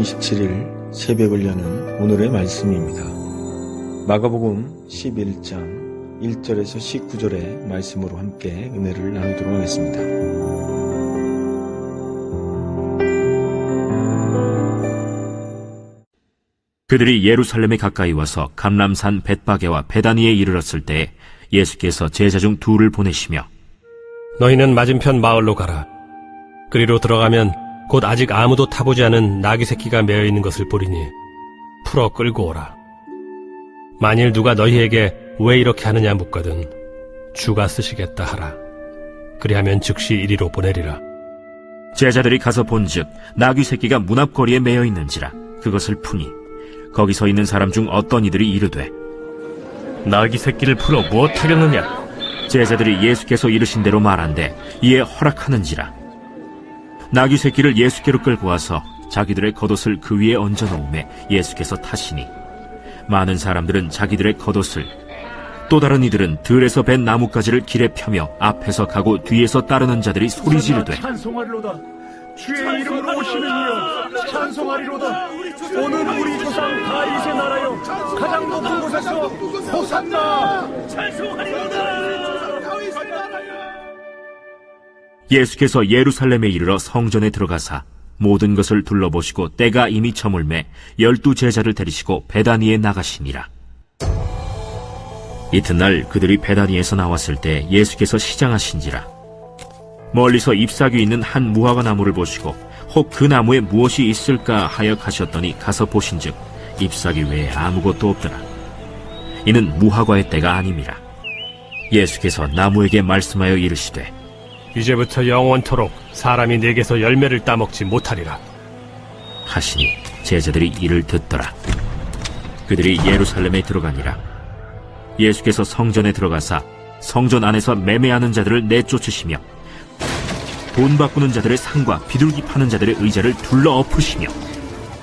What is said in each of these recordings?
3월 27일 새벽을 여는 오늘의 말씀입니다. 마가복음 11장 1절에서 19절의 말씀으로 함께 은혜를 나누도록 하겠습니다. 그들이 예루살렘에 가까이 와서 감람산 벳바게와 베다니에 이르렀을 때 예수께서 제자 중 둘을 보내시며 너희는 맞은편 마을로 가라. 그리로 들어가면 곧 아직 아무도 타보지 않은 나귀 새끼가 매어 있는 것을 보리니 풀어 끌고 오라. 만일 누가 너희에게 왜 이렇게 하느냐 묻거든 주가 쓰시겠다 하라. 그리하면 즉시 이리로 보내리라. 제자들이 가서 본즉 나귀 새끼가 문 앞거리에 매어 있는지라. 그것을 푸니 거기 서 있는 사람 중 어떤 이들이 이르되 나귀 새끼를 풀어 무엇하려느냐? 제자들이 예수께서 이르신 대로 말한대 이에 허락하는지라. 나귀 새끼를 예수께로 끌고 와서 자기들의 겉옷을 그 위에 얹어 놓음에 예수께서 타시니 많은 사람들은 자기들의 겉옷을 또 다른 이들은 들에서 벤 나뭇가지를 길에 펴며 앞에서 가고 뒤에서 따르는 자들이 소리 지르되 찬송하리로다. 주의 이름으로 오시는 이여 찬송하리로다. 오늘 우리 조상 다윗의 나라여 가장 높은 곳에서 호산나. 찬송하리로다. 예수께서 예루살렘에 이르러 성전에 들어가사 모든 것을 둘러보시고 때가 이미 저물매 12 제자를 데리시고 베다니에 나가시니라. 이튿날 그들이 베다니에서 나왔을 때 예수께서 시장하신지라. 멀리서 잎사귀 있는 한 무화과 나무를 보시고 혹 그 나무에 무엇이 있을까 하여 가셨더니 가서 보신즉 잎사귀 외에 아무것도 없더라. 이는 무화과의 때가 아님이라. 예수께서 나무에게 말씀하여 이르시되 이제부터 영원토록 사람이 내게서 열매를 따먹지 못하리라 하시니 제자들이 이를 듣더라. 그들이 예루살렘에 들어가니라. 예수께서 성전에 들어가사 성전 안에서 매매하는 자들을 내쫓으시며 돈 바꾸는 자들의 상과 비둘기 파는 자들의 의자를 둘러 엎으시며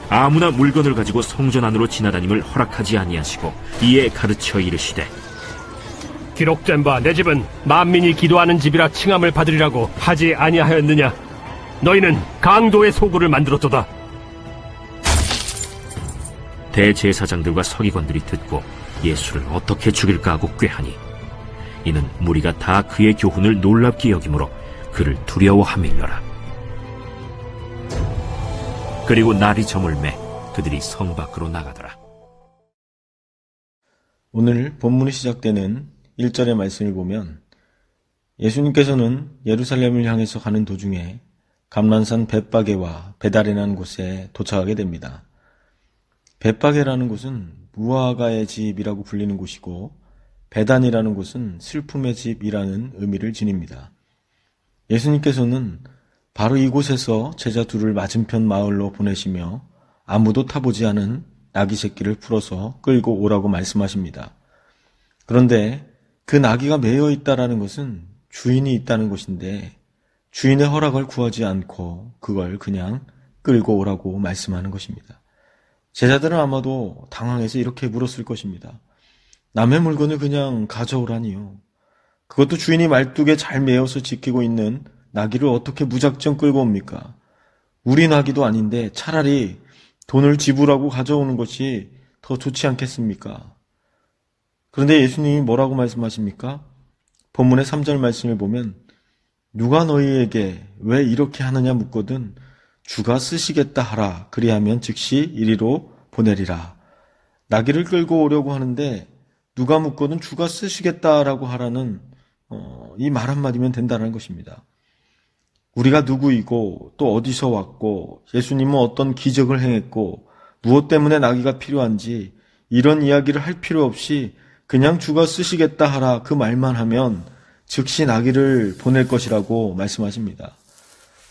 아무나 물건을 가지고 성전 안으로 지나다님을 허락하지 아니하시고 이에 가르쳐 이르시되 기록된 바 내 집은 만민이 기도하는 집이라 칭함을 받으리라고 하지 아니하였느냐? 너희는 강도의 소굴을 만들었도다. 대제사장들과 서기관들이 듣고 예수를 어떻게 죽일까 하고 꾀하니 이는 무리가 다 그의 교훈을 놀랍게 여기므로 그를 두려워하밀러라. 그리고 날이 저물매 그들이 성 밖으로 나가더라. 오늘 본문이 시작되는 1절의 말씀을 보면 예수님께서는 예루살렘을 향해서 가는 도중에 감람산 벳바게와 베다레라는 곳에 도착하게 됩니다. 벳바게라는 곳은 무화과의 집이라고 불리는 곳이고 베단이라는 곳은 슬픔의 집이라는 의미를 지닙니다. 예수님께서는 바로 이곳에서 제자 둘을 맞은편 마을로 보내시며 아무도 타보지 않은 나귀 새끼를 풀어서 끌고 오라고 말씀하십니다. 그런데 그 나귀가 매여 있다라는 것은 주인이 있다는 것인데 주인의 허락을 구하지 않고 그걸 그냥 끌고 오라고 말씀하는 것입니다. 제자들은 아마도 당황해서 이렇게 물었을 것입니다. 남의 물건을 그냥 가져오라니요. 그것도 주인이 말뚝에 잘 매여서 지키고 있는 나귀를 어떻게 무작정 끌고 옵니까? 우리 나귀도 아닌데 차라리 돈을 지불하고 가져오는 것이 더 좋지 않겠습니까? 그런데 예수님이 뭐라고 말씀하십니까? 본문의 3절 말씀을 보면 누가 너희에게 왜 이렇게 하느냐 묻거든 주가 쓰시겠다 하라. 그리하면 즉시 이리로 보내리라. 나귀를 끌고 오려고 하는데 누가 묻거든 주가 쓰시겠다라고 하라는 이 말 한마디면 된다는 것입니다. 우리가 누구이고 또 어디서 왔고 예수님은 어떤 기적을 행했고 무엇 때문에 나귀가 필요한지 이런 이야기를 할 필요 없이 그냥 주가 쓰시겠다 하라 그 말만 하면 즉시 나귀를 보낼 것이라고 말씀하십니다.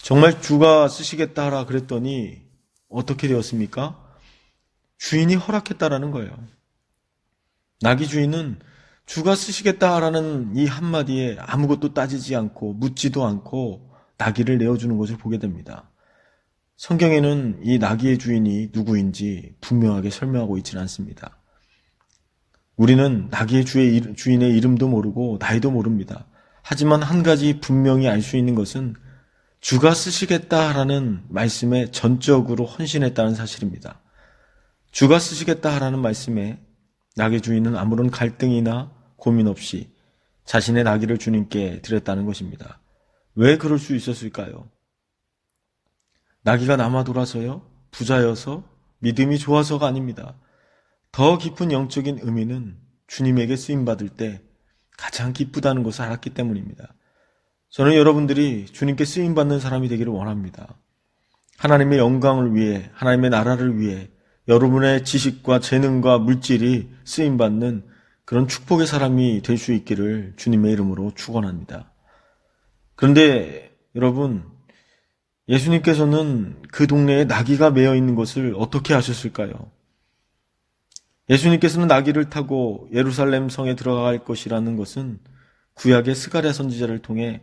정말 주가 쓰시겠다 하라 그랬더니 어떻게 되었습니까? 주인이 허락했다라는 거예요. 나귀 주인은 주가 쓰시겠다 하라는 이 한마디에 아무것도 따지지 않고 묻지도 않고 나귀를 내어주는 것을 보게 됩니다. 성경에는 이 나귀의 주인이 누구인지 분명하게 설명하고 있지는 않습니다. 우리는 나귀의 주인의 이름도 모르고 나이도 모릅니다. 하지만 한 가지 분명히 알 수 있는 것은 주가 쓰시겠다라는 말씀에 전적으로 헌신했다는 사실입니다. 주가 쓰시겠다라는 말씀에 나귀 주인은 아무런 갈등이나 고민 없이 자신의 나귀를 주님께 드렸다는 것입니다. 왜 그럴 수 있었을까요? 나귀가 남아돌아서요? 부자여서? 믿음이 좋아서가 아닙니다. 더 깊은 영적인 의미는 주님에게 쓰임받을 때 가장 기쁘다는 것을 알았기 때문입니다. 저는 여러분들이 주님께 쓰임받는 사람이 되기를 원합니다. 하나님의 영광을 위해, 하나님의 나라를 위해 여러분의 지식과 재능과 물질이 쓰임받는 그런 축복의 사람이 될 수 있기를 주님의 이름으로 축원합니다. 그런데 여러분, 예수님께서는 그 동네에 나귀가 매여 있는 것을 어떻게 아셨을까요? 예수님께서는 나귀를 타고 예루살렘 성에 들어갈 것이라는 것은 구약의 스가랴 선지자를 통해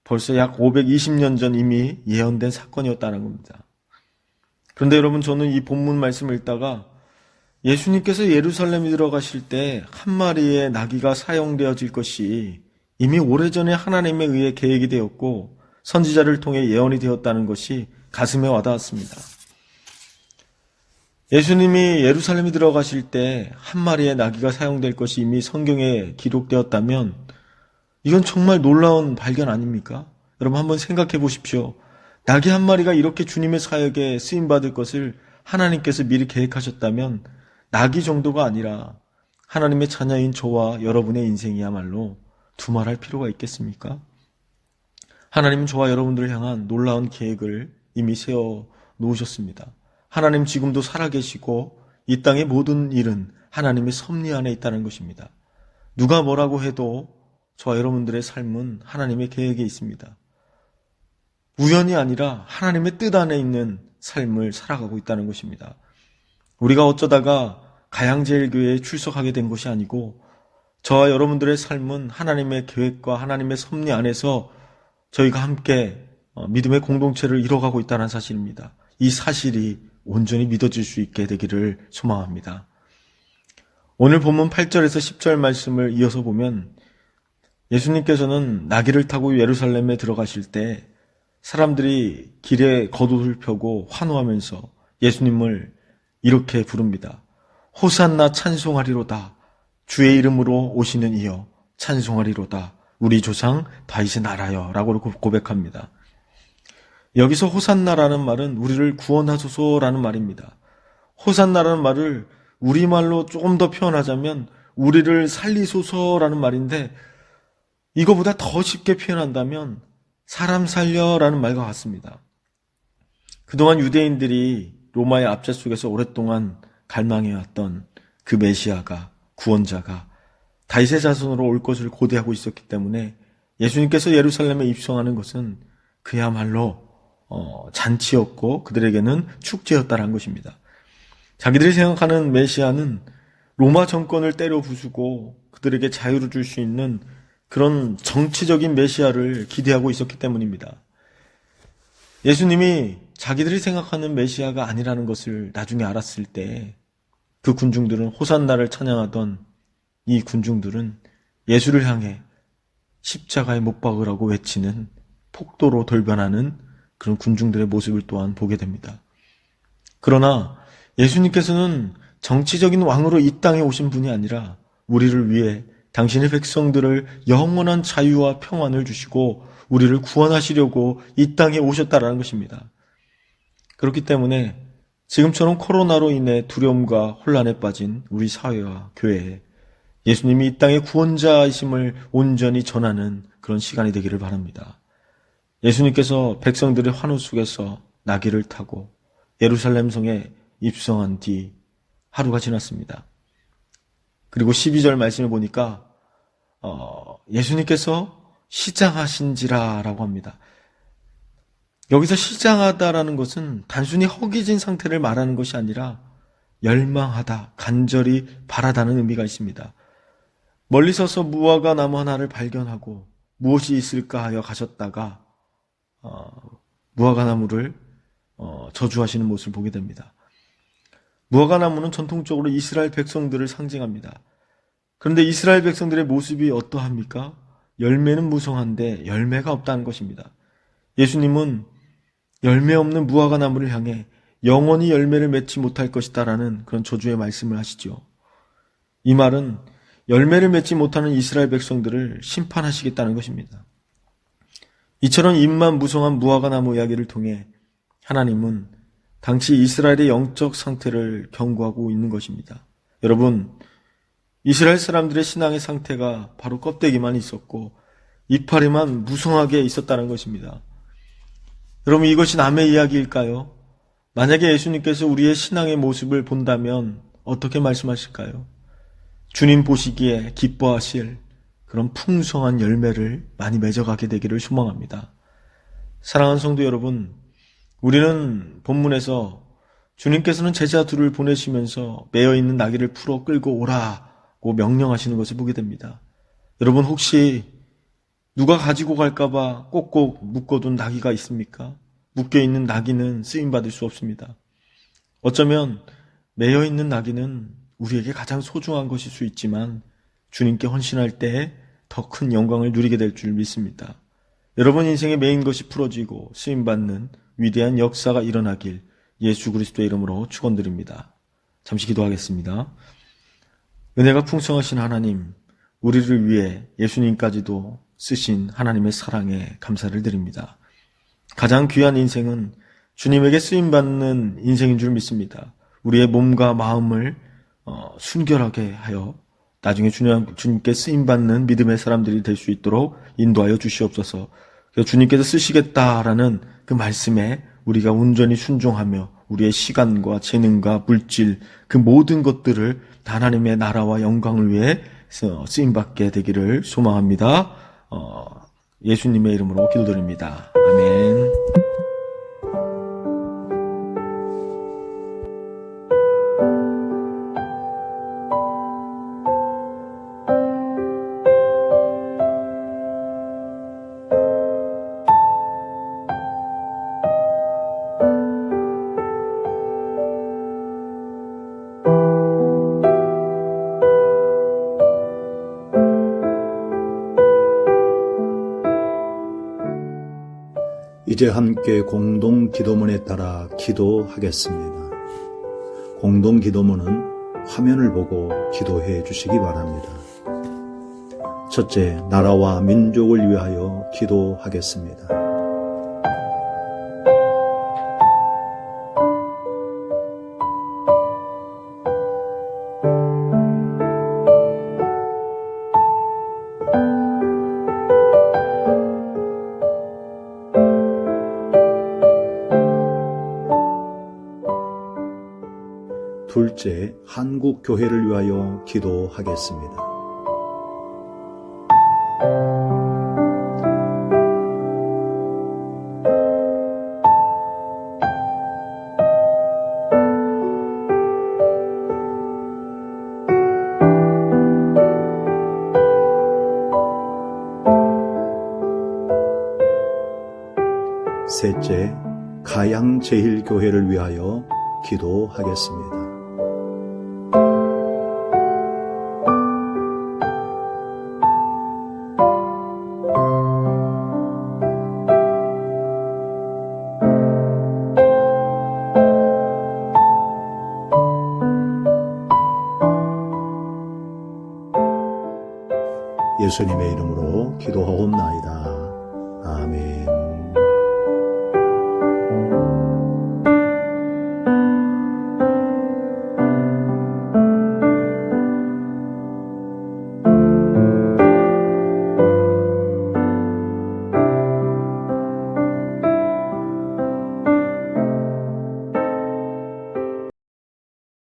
벌써 약 520년 전 이미 예언된 사건이었다는 겁니다. 그런데 여러분, 저는 이 본문 말씀을 읽다가 예수님께서 예루살렘에 들어가실 때 한 마리의 나귀가 사용되어질 것이 이미 오래전에 하나님에 의해 계획이 되었고 선지자를 통해 예언이 되었다는 것이 가슴에 와닿았습니다. 예수님이 예루살렘에 들어가실 때 한 마리의 나귀가 사용될 것이 이미 성경에 기록되었다면 이건 정말 놀라운 발견 아닙니까? 여러분 한번 생각해 보십시오. 나귀 한 마리가 이렇게 주님의 사역에 쓰임받을 것을 하나님께서 미리 계획하셨다면 나귀 정도가 아니라 하나님의 자녀인 저와 여러분의 인생이야말로 두말할 필요가 있겠습니까? 하나님은 저와 여러분들을 향한 놀라운 계획을 이미 세워 놓으셨습니다. 하나님 지금도 살아계시고 이 땅의 모든 일은 하나님의 섭리 안에 있다는 것입니다. 누가 뭐라고 해도 저와 여러분들의 삶은 하나님의 계획에 있습니다. 우연이 아니라 하나님의 뜻 안에 있는 삶을 살아가고 있다는 것입니다. 우리가 어쩌다가 가양제일교회에 출석하게 된 것이 아니고 저와 여러분들의 삶은 하나님의 계획과 하나님의 섭리 안에서 저희가 함께 믿음의 공동체를 이뤄가고 있다는 사실입니다. 이 사실이 온전히 믿어질 수 있게 되기를 소망합니다. 오늘 본문 8절에서 10절 말씀을 이어서 보면 예수님께서는 나귀를 타고 예루살렘에 들어가실 때 사람들이 길에 겉옷을 펴고 환호하면서 예수님을 이렇게 부릅니다. 호산나 찬송하리로다. 주의 이름으로 오시는 이여 찬송하리로다. 우리 조상 다윗의 나라여 라고 고백합니다. 여기서 호산나라는 말은 우리를 구원하소서라는 말입니다. 호산나라는 말을 우리말로 조금 더 표현하자면 우리를 살리소서라는 말인데 이거보다 더 쉽게 표현한다면 사람 살려라는 말과 같습니다. 그동안 유대인들이 로마의 압제 속에서 오랫동안 갈망해왔던 그 메시아가, 구원자가 다윗의 자손으로 올 것을 고대하고 있었기 때문에 예수님께서 예루살렘에 입성하는 것은 그야말로 잔치였고 그들에게는 축제였다는 것입니다. 자기들이 생각하는 메시아는 로마 정권을 때려 부수고 그들에게 자유를 줄 수 있는 그런 정치적인 메시아를 기대하고 있었기 때문입니다. 예수님이 자기들이 생각하는 메시아가 아니라는 것을 나중에 알았을 때 그 군중들은 호산나를 찬양하던 이 군중들은 예수를 향해 십자가에 못 박으라고 외치는 폭도로 돌변하는 그런 군중들의 모습을 또한 보게 됩니다. 그러나 예수님께서는 정치적인 왕으로 이 땅에 오신 분이 아니라 우리를 위해 당신의 백성들을 영원한 자유와 평안을 주시고 우리를 구원하시려고 이 땅에 오셨다라는 것입니다. 그렇기 때문에 지금처럼 코로나로 인해 두려움과 혼란에 빠진 우리 사회와 교회에 예수님이 이 땅의 구원자이심을 온전히 전하는 그런 시간이 되기를 바랍니다. 예수님께서 백성들의 환호 속에서 나귀를 타고 예루살렘 성에 입성한 뒤 하루가 지났습니다. 그리고 12절 말씀을 보니까 예수님께서 시장하신지라라고 합니다. 여기서 시장하다라는 것은 단순히 허기진 상태를 말하는 것이 아니라 열망하다, 간절히 바라다는 의미가 있습니다. 멀리 서서 무화과 나무 하나를 발견하고 무엇이 있을까 하여 가셨다가 무화과 나무를 저주하시는 모습을 보게 됩니다. 무화과 나무는 전통적으로 이스라엘 백성들을 상징합니다. 그런데 이스라엘 백성들의 모습이 어떠합니까? 열매는 무성한데 열매가 없다는 것입니다. 예수님은 열매 없는 무화과 나무를 향해 영원히 열매를 맺지 못할 것이다라는 그런 저주의 말씀을 하시죠. 이 말은 열매를 맺지 못하는 이스라엘 백성들을 심판하시겠다는 것입니다. 이처럼 잎만 무성한 무화과 나무 이야기를 통해 하나님은 당시 이스라엘의 영적 상태를 경고하고 있는 것입니다. 여러분, 이스라엘 사람들의 신앙의 상태가 바로 껍데기만 있었고 이파리만 무성하게 있었다는 것입니다. 여러분, 이것이 남의 이야기일까요? 만약에 예수님께서 우리의 신앙의 모습을 본다면 어떻게 말씀하실까요? 주님 보시기에 기뻐하실 그런 풍성한 열매를 많이 맺어가게 되기를 소망합니다. 사랑하는 성도 여러분, 우리는 본문에서 주님께서는 제자 둘을 보내시면서 매어있는 나귀를 풀어 끌고 오라고 명령하시는 것을 보게 됩니다. 여러분, 혹시 누가 가지고 갈까봐 꼭꼭 묶어둔 나귀가 있습니까? 묶여있는 나귀는 쓰임받을 수 없습니다. 어쩌면 매여있는 나귀는 우리에게 가장 소중한 것일 수 있지만 주님께 헌신할 때 더 큰 영광을 누리게 될 줄 믿습니다. 여러분 인생에 매인 것이 풀어지고 쓰임받는 위대한 역사가 일어나길 예수 그리스도의 이름으로 축원드립니다. 잠시 기도하겠습니다. 은혜가 풍성하신 하나님, 우리를 위해 예수님까지도 쓰신 하나님의 사랑에 감사를 드립니다. 가장 귀한 인생은 주님에게 쓰임받는 인생인 줄 믿습니다. 우리의 몸과 마음을 순결하게 하여 나중에 주님께 쓰임받는 믿음의 사람들이 될 수 있도록 인도하여 주시옵소서. 주님께서 쓰시겠다라는 그 말씀에 우리가 온전히 순종하며 우리의 시간과 재능과 물질 그 모든 것들을 하나님의 나라와 영광을 위해 쓰임받게 되기를 소망합니다. 예수님의 이름으로 기도드립니다. 아멘. 이제 함께 공동 기도문에 따라 기도하겠습니다. 공동 기도문은 화면을 보고 기도해 주시기 바랍니다. 첫째, 나라와 민족을 위하여 기도하겠습니다. 둘째, 한국 교회를 위하여 기도하겠습니다. 셋째, 가양제일교회를 위하여 기도하겠습니다. 예수님의 이름으로 기도하옵나이다. 아멘.